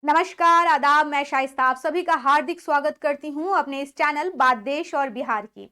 नमस्कार, आदाब। मैं शाइस्ता आप सभी का हार्दिक स्वागत करती हूं अपने इस चैनल बात देश और बिहार की।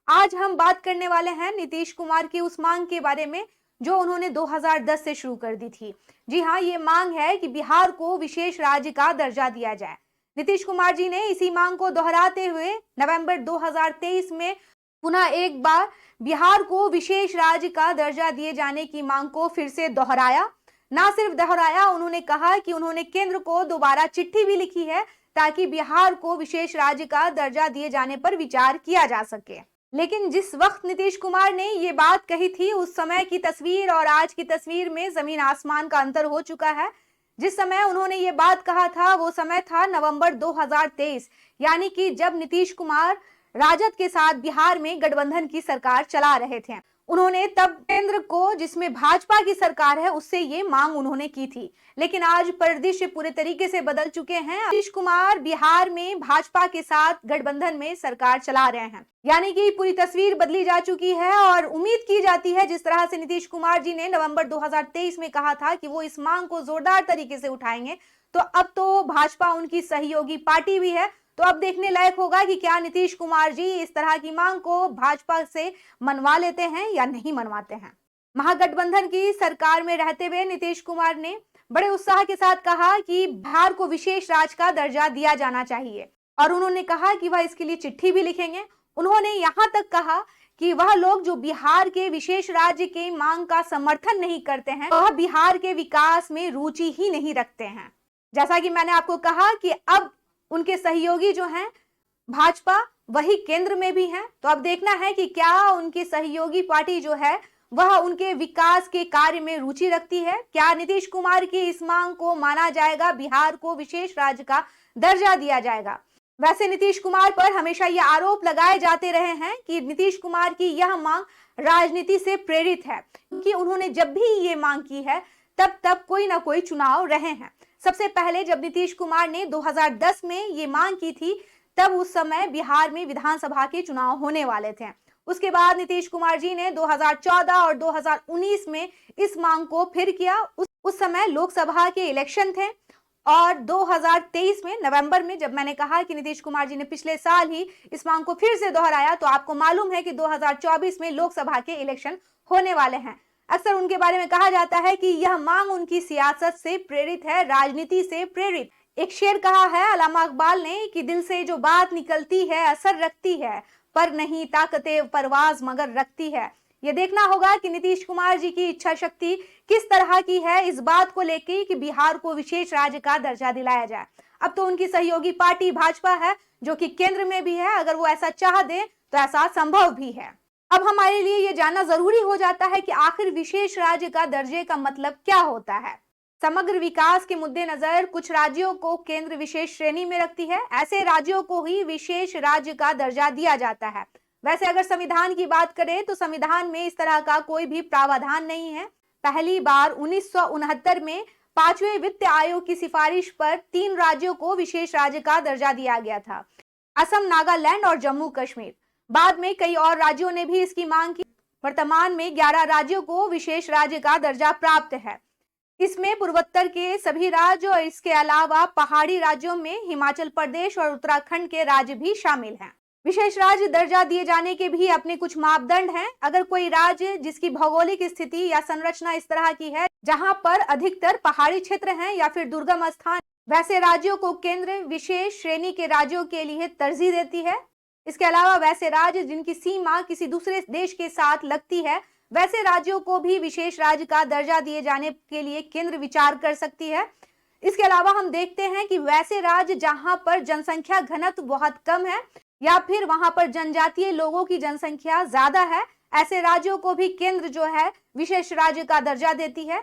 आज हम बात करने वाले हैं नीतीश कुमार की उस मांग के बारे में जो उन्होंने 2010 से शुरू कर दी थी। जी हां, ये मांग है कि बिहार को विशेष राज्य का दर्जा दिया जाए। नीतीश कुमार जी ने इसी मांग को दोहराते हुए नवंबर 2023 में पुनः एक बार बिहार को विशेष राज्य का दर्जा दिए जाने की मांग को फिर से दोहराया। ना सिर्फ दोहराया, उन्होंने कहा कि उन्होंने केंद्र को दोबारा चिट्ठी भी लिखी है ताकि बिहार को विशेष राज्य का दर्जा दिए जाने पर विचार किया जा सके। लेकिन जिस वक्त नीतीश कुमार ने ये बात कही थी, उस समय की तस्वीर और आज की तस्वीर में जमीन आसमान का अंतर हो चुका है। जिस समय उन्होंने ये बात कहा था वो समय था नवंबर 2023, यानी कि जब नीतीश कुमार राजद के साथ बिहार में गठबंधन की सरकार चला रहे थे। उन्होंने तब केंद्र को, जिसमें भाजपा की सरकार है, उससे ये मांग उन्होंने की थी। लेकिन आज परिदृश्य पूरे तरीके से बदल चुके हैं। नीतीश कुमार बिहार में भाजपा के साथ गठबंधन में सरकार चला रहे हैं, यानी कि पूरी तस्वीर बदली जा चुकी है। और उम्मीद की जाती है, जिस तरह से नीतीश कुमार जी ने नवंबर 2023 में कहा था कि वो इस मांग को जोरदार तरीके से उठाएंगे, तो अब तो भाजपा उनकी सहयोगी पार्टी भी है। तो अब देखने लायक होगा कि क्या नीतीश कुमार जी इस तरह की मांग को भाजपा से मनवा लेते हैं या नहीं मनवाते हैं। महागठबंधन की सरकार में रहते हुए नीतीश कुमार ने बड़े उत्साह के साथ कहा कि बिहार को विशेष राज्य का दर्जा दिया जाना चाहिए, और उन्होंने कहा कि वह इसके लिए चिट्ठी भी लिखेंगे। उन्होंने यहाँ तक कहा कि वह लोग जो बिहार के विशेष राज्य के मांग का समर्थन नहीं करते हैं, वह बिहार के विकास में रुचि ही नहीं रखते हैं। जैसा कि मैंने आपको कहा कि अब उनके सहयोगी जो हैं भाजपा, वही केंद्र में भी हैं। तो अब देखना है कि क्या उनकी सहयोगी पार्टी जो है वह उनके विकास के कार्य में रुचि रखती है। क्या नीतीश कुमार की इस मांग को माना जाएगा, बिहार को विशेष राज्य का दर्जा दिया जाएगा। वैसे नीतीश कुमार पर हमेशा ये आरोप लगाए जाते रहे हैं कि नीतीश कुमार की यह मांग राजनीति से प्रेरित है, क्योंकि उन्होंने जब भी ये मांग की है तब कोई ना कोई चुनाव रहे हैं। सबसे पहले जब नीतीश कुमार ने 2010 में ये मांग की थी, तब उस समय बिहार में विधानसभा के चुनाव होने वाले थे। उसके बाद नीतीश कुमार जी ने 2014 और 2019 में इस मांग को फिर किया। उस समय लोकसभा के इलेक्शन थे। और 2023 में नवंबर में, जब मैंने कहा कि नीतीश कुमार जी ने पिछले साल ही इस मांग को फिर से दोहराया, तो आपको मालूम है कि 2024 में लोकसभा के इलेक्शन होने वाले हैं। अक्सर उनके बारे में कहा जाता है कि यह मांग उनकी सियासत से प्रेरित है, राजनीति से प्रेरित। एक शेर कहा है अल्लामा इकबाल ने कि दिल से जो बात निकलती है असर रखती है, पर नहीं ताकते परवाज मगर रखती है। ये देखना होगा कि नीतीश कुमार जी की इच्छा शक्ति किस तरह की है इस बात को लेकर कि बिहार को विशेष राज्य का दर्जा दिलाया जाए। अब तो उनकी सहयोगी पार्टी भाजपा है, जो कि केंद्र में भी है। अगर वो ऐसा चाह दे तो ऐसा संभव भी है। अब हमारे लिए ये जानना जरूरी हो जाता है कि आखिर विशेष राज्य का दर्जे का मतलब क्या होता है। समग्र विकास के मद्देनजर कुछ राज्यों को केंद्र विशेष श्रेणी में रखती है। ऐसे राज्यों को ही विशेष राज्य का दर्जा दिया जाता है। वैसे अगर संविधान की बात करें तो संविधान में इस तरह का कोई भी प्रावधान नहीं है। पहली बार 1969 में 5वें वित्त आयोग की सिफारिश पर 3 राज्यों को विशेष राज्य का दर्जा दिया गया था, असम, नागालैंड और जम्मू कश्मीर। बाद में कई और राज्यों ने भी इसकी मांग की। वर्तमान में 11 राज्यों को विशेष राज्य का दर्जा प्राप्त है। इसमें पूर्वोत्तर के सभी राज्य और इसके अलावा पहाड़ी राज्यों में हिमाचल प्रदेश और उत्तराखंड के राज्य भी शामिल हैं। विशेष राज्य दर्जा दिए जाने के भी अपने कुछ मापदंड हैं। अगर कोई राज्य जिसकी भौगोलिक स्थिति या संरचना इस तरह की है जहां पर अधिकतर पहाड़ी क्षेत्र हैं या फिर दुर्गम स्थान, वैसे राज्यों को केंद्र विशेष श्रेणी के राज्यों के लिए तरजीह देती है। इसके अलावा वैसे राज्य जिनकी सीमा किसी दूसरे देश के साथ लगती है, वैसे राज्यों को भी विशेष राज्य का दर्जा दिए जाने के लिए केंद्र विचार कर सकती है। इसके अलावा हम देखते हैं कि वैसे राज्य जहां पर जनसंख्या घनत्व बहुत कम है या फिर वहां पर जनजातीय लोगों की जनसंख्या ज्यादा है, ऐसे राज्यों को भी केंद्र जो है विशेष राज्य का दर्जा देती है।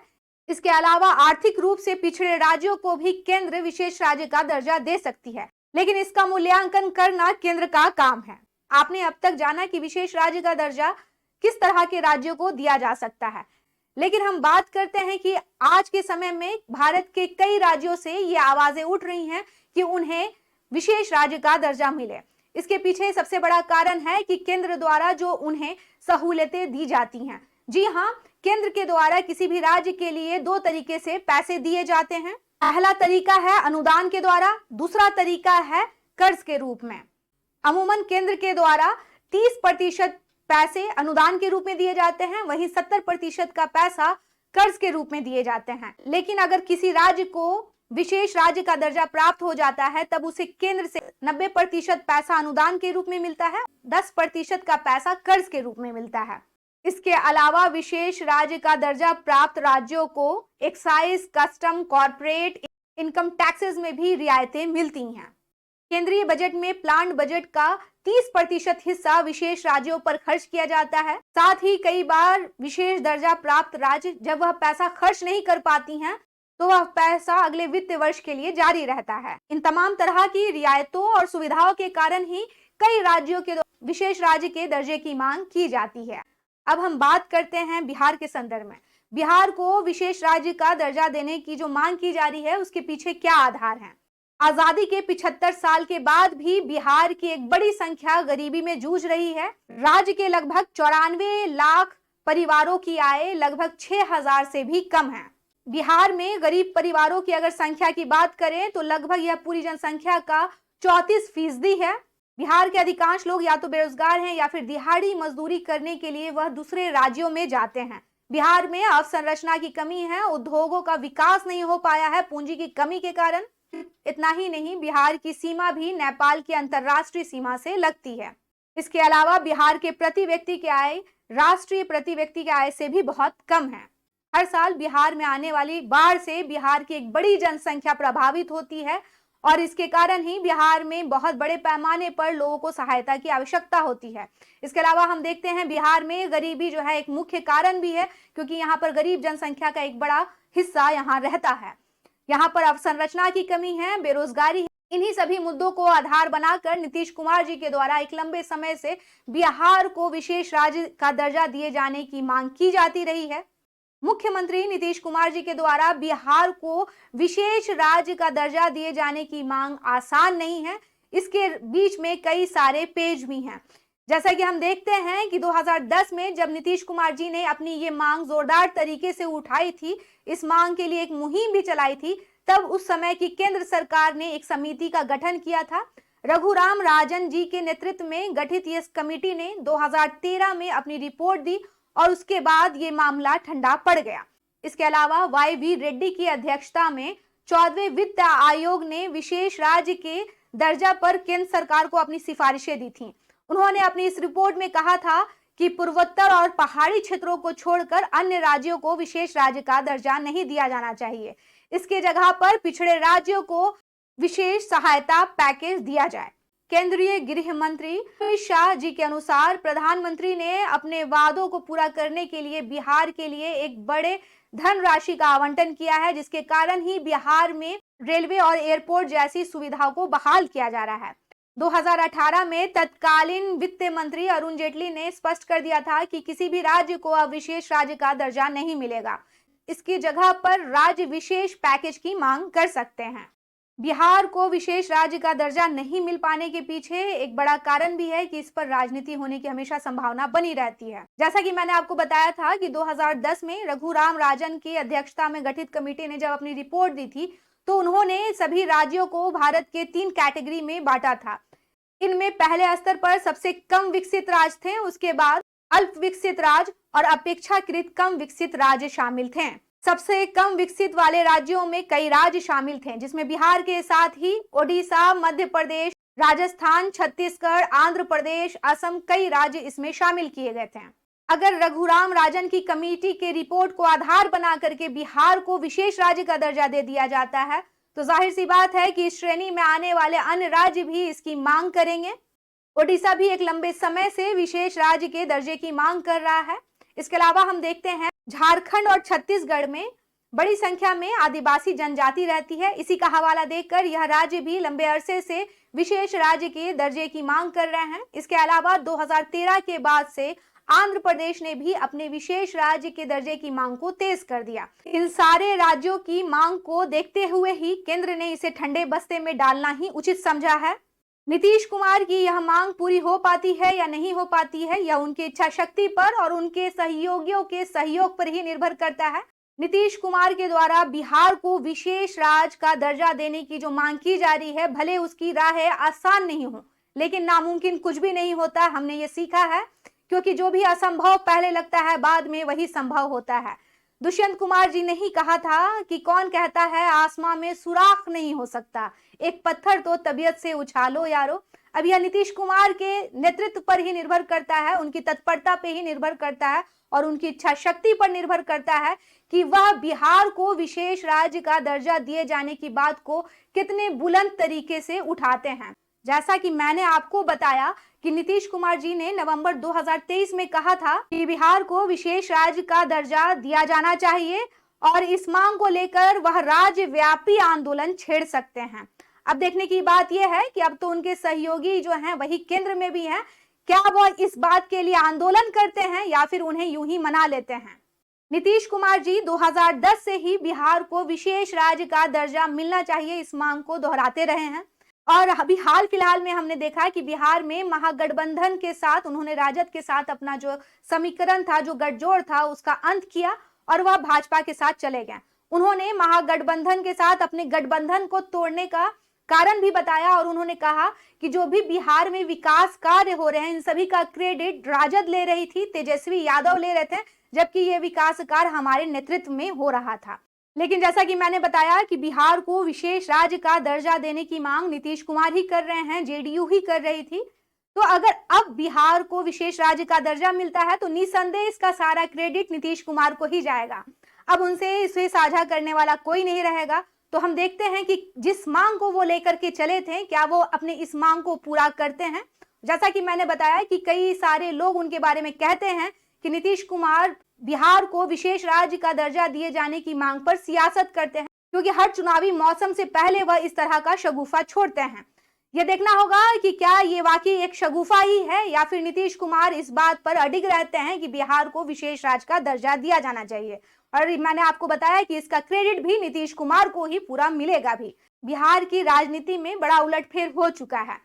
इसके अलावा आर्थिक रूप से पिछड़े राज्यों को भी केंद्र विशेष राज्य का दर्जा दे सकती है, लेकिन इसका मूल्यांकन करना केंद्र का काम है। आपने अब तक जाना कि विशेष राज्य का दर्जा किस तरह के राज्यों को दिया जा सकता है, लेकिन हम बात करते हैं कि आज के समय में भारत के कई राज्यों से ये आवाजें उठ रही हैं कि उन्हें विशेष राज्य का दर्जा मिले। इसके पीछे सबसे बड़ा कारण है कि केंद्र द्वारा जो उन्हें सहूलियतें दी जाती हैं। जी हाँ, केंद्र के द्वारा किसी भी राज्य के लिए 2 तरीके से पैसे दिए जाते हैं। पहला तरीका है अनुदान के द्वारा, दूसरा तरीका है कर्ज के रूप में। अमूमन केंद्र के द्वारा 30% पैसे अनुदान के रूप में दिए जाते हैं, वहीं 70% का पैसा कर्ज के रूप में दिए जाते हैं। लेकिन अगर किसी राज्य को विशेष राज्य का दर्जा प्राप्त हो जाता है तब उसे केंद्र से 90% पैसा अनुदान के रूप में मिलता है, 10% का पैसा कर्ज के रूप में मिलता है। इसके अलावा विशेष राज्य का दर्जा प्राप्त राज्यों को excise, custom, corporate income taxes में भी रियायतें मिलती हैं। केंद्रीय बजट में प्लान्ड बजट का 30% हिस्सा विशेष राज्यों पर खर्च किया जाता है। साथ ही कई बार विशेष दर्जा प्राप्त राज्य जब वह पैसा खर्च नहीं कर पाती हैं तो वह पैसा अगले वित्त वर्ष के लिए जारी रहता है। इन तमाम तरह की रियायतों और सुविधाओं के कारण ही कई राज्यों के विशेष राज्य के दर्जे की मांग की जाती है। अब हम बात करते हैं बिहार के संदर्भ में। बिहार को विशेष राज्य का दर्जा देने की जो मांग की जा रही है उसके पीछे क्या आधार है? आजादी के 75 साल के बाद भी बिहार की एक बड़ी संख्या गरीबी में जूझ रही है। राज्य के लगभग 94 लाख परिवारों की आय लगभग 6000 से भी कम है। बिहार में गरीब परिवारों की अगर संख्या की बात करें तो लगभग यह पूरी जनसंख्या का 34% है। बिहार के अधिकांश लोग या तो बेरोजगार हैं या फिर दिहाड़ी मजदूरी करने के लिए वह दूसरे राज्यों में जाते हैं। बिहार में अवसंरचना की कमी है, उद्योगों का विकास नहीं हो पाया है पूंजी की कमी के कारण। इतना ही नहीं, बिहार की सीमा भी नेपाल की अंतर्राष्ट्रीय सीमा से लगती है। इसके अलावा बिहार के प्रति व्यक्ति की आय राष्ट्रीय प्रति व्यक्ति की आय से भी बहुत कम है। हर साल बिहार में आने वाली बाढ़ से बिहार की एक बड़ी जनसंख्या प्रभावित होती है और इसके कारण ही बिहार में बहुत बड़े पैमाने पर लोगों को सहायता की आवश्यकता होती है। इसके अलावा हम देखते हैं बिहार में गरीबी जो है एक मुख्य कारण भी है, क्योंकि यहाँ पर गरीब जनसंख्या का एक बड़ा हिस्सा यहाँ रहता है। यहाँ पर अवसंरचना की कमी है, बेरोजगारी है। इन्हीं सभी मुद्दों को आधार बनाकर नीतीश कुमार जी के द्वारा एक लंबे समय से बिहार को विशेष राज्य का दर्जा दिए जाने की मांग की जाती रही है। मुख्यमंत्री नीतीश कुमार जी के द्वारा बिहार को विशेष राज्य का दर्जा दिए जाने की मांग आसान नहीं है। इसके बीच में कई सारे पेज भी हैं। जैसा कि हम देखते हैं कि 2010 में जब नीतीश कुमार जी ने अपनी ये मांग जोरदार तरीके से उठाई थी, इस मांग के लिए एक मुहिम भी चलाई थी, तब उस समय की केंद्र सरकार ने एक समिति का गठन किया था। रघुराम राजन जी के नेतृत्व में गठित इस कमेटी ने 2013 में अपनी रिपोर्ट दी और उसके बाद ये मामला ठंडा पड़ गया। इसके अलावा वाई.वी. रेड्डी की अध्यक्षता में 14वें वित्त आयोग ने विशेष राज्य के दर्जा पर केंद्र सरकार को अपनी सिफारिशें दी थी। उन्होंने अपनी इस रिपोर्ट में कहा था कि पूर्वोत्तर और पहाड़ी क्षेत्रों को छोड़कर अन्य राज्यों को विशेष राज्य का दर्जा नहीं दिया जाना चाहिए। इसके जगह पर पिछड़े राज्यों को विशेष सहायता पैकेज दिया जाए। केंद्रीय गृह मंत्री अमित शाह जी के अनुसार प्रधानमंत्री ने अपने वादों को पूरा करने के लिए बिहार के लिए एक बड़े धनराशि का आवंटन किया है, जिसके कारण ही बिहार में रेलवे और एयरपोर्ट जैसी सुविधाओं को बहाल किया जा रहा है। 2018 में तत्कालीन वित्त मंत्री अरुण जेटली ने स्पष्ट कर दिया था कि किसी भी राज्य को अब विशेष राज्य का दर्जा नहीं मिलेगा। इसकी जगह पर राज्य विशेष पैकेज की मांग कर सकते हैं। बिहार को विशेष राज्य का दर्जा नहीं मिल पाने के पीछे एक बड़ा कारण भी है कि इस पर राजनीति होने की हमेशा संभावना बनी रहती है। जैसा कि मैंने आपको बताया था कि 2010 में रघुराम राजन की अध्यक्षता में गठित कमेटी ने जब अपनी रिपोर्ट दी थी तो उन्होंने सभी राज्यों को भारत के 3 कैटेगरी में बांटा था। इनमें पहले स्तर पर सबसे कम विकसित राज्य थे, उसके बाद अल्प विकसित राज्य और अपेक्षाकृत कम विकसित राज्य शामिल थे। सबसे कम विकसित वाले राज्यों में कई राज्य शामिल थे, जिसमें बिहार के साथ ही ओडिशा, मध्य प्रदेश, राजस्थान, छत्तीसगढ़, आंध्र प्रदेश, असम कई राज्य इसमें शामिल किए गए थे। अगर रघुराम राजन की कमेटी के रिपोर्ट को आधार बना करके बिहार को विशेष राज्य का दर्जा दे दिया जाता है तो जाहिर सी बात है कि इस श्रेणी में आने वाले अन्य राज्य भी इसकी मांग करेंगे। ओडिशा भी एक लंबे समय से विशेष राज्य के दर्जे की मांग कर रहा है। इसके अलावा हम देखते हैं झारखंड और छत्तीसगढ़ में बड़ी संख्या में आदिवासी जनजाति रहती है। इसी का हवाला देकर यह राज्य भी लंबे अरसे से विशेष राज्य के दर्जे की मांग कर रहे हैं। इसके अलावा 2013 के बाद से आंध्र प्रदेश ने भी अपने विशेष राज्य के दर्जे की मांग को तेज कर दिया। इन सारे राज्यों की मांग को देखते हुए ही केंद्र ने इसे ठंडे बस्ते में डालना ही उचित समझा है। नीतीश कुमार की यह मांग पूरी हो पाती है या नहीं हो पाती है, यह उनकी इच्छा शक्ति पर और उनके सहयोगियों के सहयोग पर ही निर्भर करता है। नीतीश कुमार के द्वारा बिहार को विशेष राज्य का दर्जा देने की जो मांग की जा रही है, भले उसकी राह आसान नहीं हो, लेकिन नामुमकिन कुछ भी नहीं होता, हमने ये सीखा है। क्योंकि जो भी असंभव पहले लगता है, बाद में वही संभव होता है। दुष्यंत कुमार जी ने ही कहा था कि कौन कहता है आसमां में सुराख नहीं हो सकता, एक पत्थर तो तबीयत से उछालो यारो। अब यह नीतीश कुमार के नेतृत्व पर ही निर्भर करता है, उनकी तत्परता पे ही निर्भर करता है और उनकी इच्छा शक्ति पर निर्भर करता है कि वह बिहार को विशेष राज्य का दर्जा दिए जाने की बात को कितने बुलंद तरीके से उठाते हैं। जैसा कि मैंने आपको बताया कि नीतीश कुमार जी ने नवंबर 2023 में कहा था कि बिहार को विशेष राज्य का दर्जा दिया जाना चाहिए और इस मांग को लेकर वह राज्यव्यापी आंदोलन छेड़ सकते हैं। अब देखने की बात यह है कि अब तो उनके सहयोगी जो हैं वही केंद्र में भी हैं, क्या वह इस बात के लिए आंदोलन करते हैं या फिर उन्हें यूं ही मना लेते हैं। नीतीश कुमार जी 2010 से ही बिहार को विशेष राज्य का दर्जा मिलना चाहिए इस मांग को दोहराते रहे हैं और अभी हाल फिलहाल में हमने देखा कि बिहार में महागठबंधन के साथ उन्होंने राजद के साथ अपना जो समीकरण था, जो गठजोड़ था, उसका अंत किया और वह भाजपा के साथ चले गए। उन्होंने महागठबंधन के साथ अपने गठबंधन को तोड़ने का कारण भी बताया और उन्होंने कहा कि जो भी बिहार में विकास कार्य हो रहे हैं, इन सभी का क्रेडिट राजद ले रही थी, तेजस्वी यादव ले रहे थे, जबकि ये विकास कार्य हमारे नेतृत्व में हो रहा था। लेकिन जैसा कि मैंने बताया कि बिहार को विशेष राज्य का दर्जा देने की मांग नीतीश कुमार ही कर रहे हैं, जेडीयू ही कर रही थी। तो अगर अब बिहार को विशेष राज्य का दर्जा मिलता है तो निसंदेह इसका सारा क्रेडिट नीतीश कुमार को ही जाएगा। अब उनसे इसे साझा करने वाला कोई नहीं रहेगा। तो हम देखते हैं कि जिस मांग को वो लेकर के चले थे, क्या वो अपने इस मांग को पूरा करते हैं। जैसा कि मैंने बताया कि कई सारे लोग उनके बारे में कहते हैं कि नीतीश कुमार बिहार को विशेष राज्य का दर्जा दिए जाने की मांग पर सियासत करते हैं, क्योंकि हर चुनावी मौसम से पहले वह इस तरह का शगुफा छोड़ते हैं। यह देखना होगा कि क्या ये वाकई एक शगुफा ही है या फिर नीतीश कुमार इस बात पर अडिग रहते हैं कि बिहार को विशेष राज्य का दर्जा दिया जाना चाहिए। और मैंने आपको बताया कि इसका क्रेडिट भी नीतीश कुमार को ही पूरा मिलेगा भी। बिहार की राजनीति में बड़ा उलटफेर हो चुका है।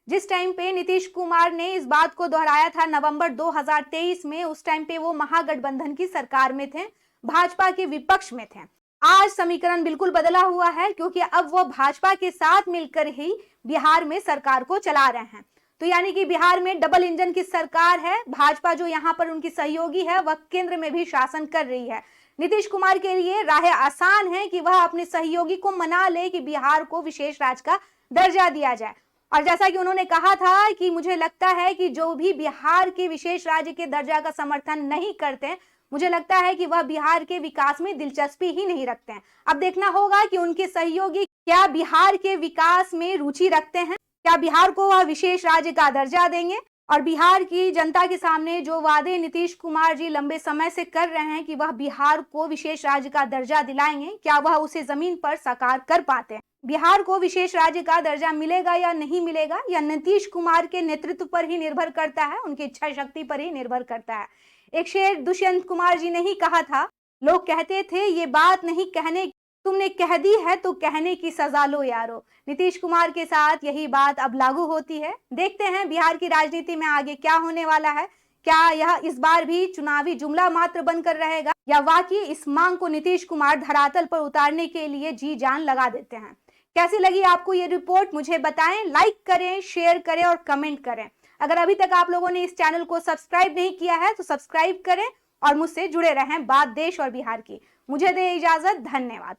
जिस टाइम पे नीतीश कुमार ने इस बात को दोहराया था नवंबर 2023 में, उस टाइम पे वो महागठबंधन की सरकार में थे, भाजपा के विपक्ष में थे। आज समीकरण बिल्कुल बदला हुआ है, क्योंकि अब वो भाजपा के साथ मिलकर ही बिहार में सरकार को चला रहे हैं। तो यानी कि बिहार में डबल इंजन की सरकार है। भाजपा जो यहाँ पर उनकी सहयोगी है, वह केंद्र में भी शासन कर रही है। नीतीश कुमार के लिए राह आसान है कि वह अपने सहयोगी को मना ले कि बिहार को विशेष राज्य का दर्जा दिया जाए। और जैसा कि उन्होंने कहा था कि मुझे लगता है कि जो भी बिहार के विशेष राज्य के दर्जा का समर्थन नहीं करते, मुझे लगता है कि वह बिहार के विकास में दिलचस्पी ही नहीं रखते हैं। अब देखना होगा कि उनके सहयोगी क्या बिहार के विकास में रुचि रखते हैं, क्या बिहार को वह विशेष राज्य का दर्जा देंगे। और बिहार की जनता के सामने जो वादे नीतीश कुमार जी लंबे समय से कर रहे हैं कि वह बिहार को विशेष राज्य का दर्जा दिलाएंगे, क्या वह उसे जमीन पर साकार कर पाते हैं। बिहार को विशेष राज्य का दर्जा मिलेगा या नहीं मिलेगा, यह नीतीश कुमार के नेतृत्व पर ही निर्भर करता है, उनकी इच्छा शक्ति पर ही निर्भर करता है। एक शेर दुष्यंत कुमार जी ने ही कहा था, लोग कहते थे ये बात नहीं कहने, तुमने कह दी है तो कहने की सजा लो यारो। नीतीश कुमार के साथ यही बात अब लागू होती है। देखते हैं बिहार की राजनीति में आगे क्या होने वाला है। क्या यह इस बार भी चुनावी जुमला मात्र बनकर रहेगा या वाकई इस मांग को नीतीश कुमार धरातल पर उतारने के लिए जी जान लगा देते हैं। कैसी लगी आपको ये रिपोर्ट, मुझे बताएं। लाइक करें, शेयर करें और कमेंट करें। अगर अभी तक आप लोगों ने इस चैनल को सब्सक्राइब नहीं किया है तो सब्सक्राइब करें और मुझसे जुड़े रहें बात देश और बिहार की। मुझे दे इजाजत, धन्यवाद।